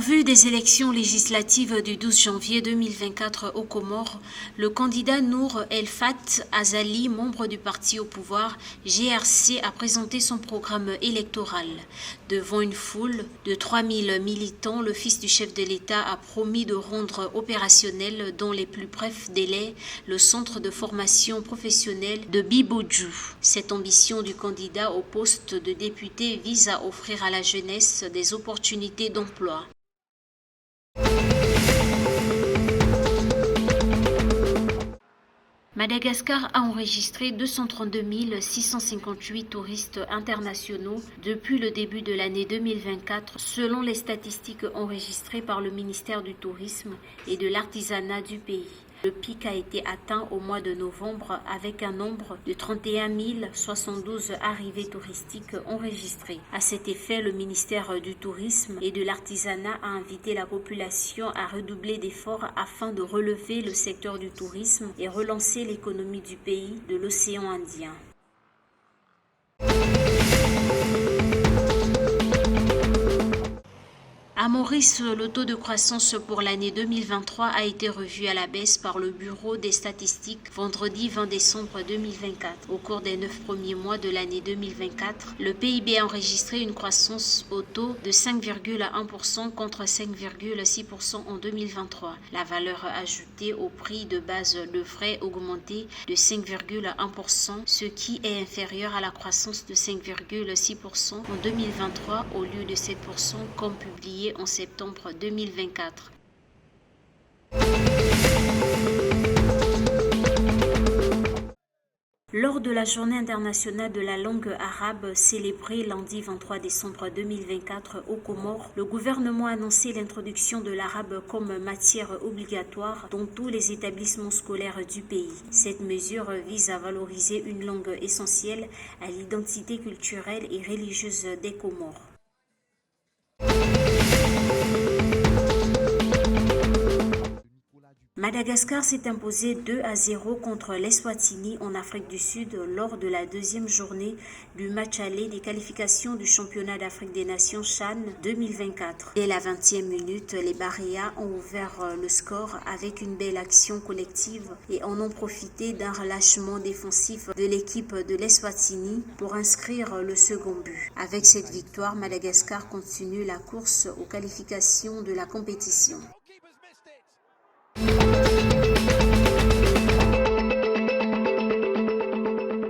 vue des élections législatives du 12 janvier 2024 aux Comores, le candidat Nour El Fat Azali, membre du parti au pouvoir GRC, a présenté son programme électoral. Devant une foule de 3000 militants, le fils du chef de l'État a promis de rendre opérationnel dans les plus brefs délais le centre de formation professionnelle de Bibodjou. Cette ambition du candidat au poste de député vise à offrir à la jeunesse des opportunités d'emploi. Madagascar a enregistré 232 658 touristes internationaux depuis le début de l'année 2024, selon les statistiques enregistrées par le ministère du Tourisme et de l'Artisanat du pays. Le pic a été atteint au mois de novembre avec un nombre de 31 072 arrivées touristiques enregistrées. À cet effet, le ministère du Tourisme et de l'Artisanat a invité la population à redoubler d'efforts afin de relever le secteur du tourisme et relancer l'économie du pays de l'océan Indien. À Maurice, le taux de croissance pour l'année 2023 a été revu à la baisse par le Bureau des statistiques vendredi 20 décembre 2024. Au cours des 9 premiers mois de l'année 2024, le PIB a enregistré une croissance au taux de 5,1% contre 5,6% en 2023. La valeur ajoutée au prix de base devrait augmenter de 5,1%, ce qui est inférieur à la croissance de 5,6% en 2023 au lieu de 7% comme publié en septembre 2024. Lors de la Journée internationale de la langue arabe célébrée lundi 23 décembre 2024 aux Comores, le gouvernement a annoncé l'introduction de l'arabe comme matière obligatoire dans tous les établissements scolaires du pays. Cette mesure vise à valoriser une langue essentielle à l'identité culturelle et religieuse des Comores. Madagascar s'est imposé 2-0 contre l'Eswatini en Afrique du Sud lors de la deuxième journée du match aller des qualifications du championnat d'Afrique des Nations CHAN 2024. Dès la 20e minute, les Baréas ont ouvert le score avec une belle action collective et en ont profité d'un relâchement défensif de l'équipe de l'Eswatini pour inscrire le second but. Avec cette victoire, Madagascar continue la course aux qualifications de la compétition.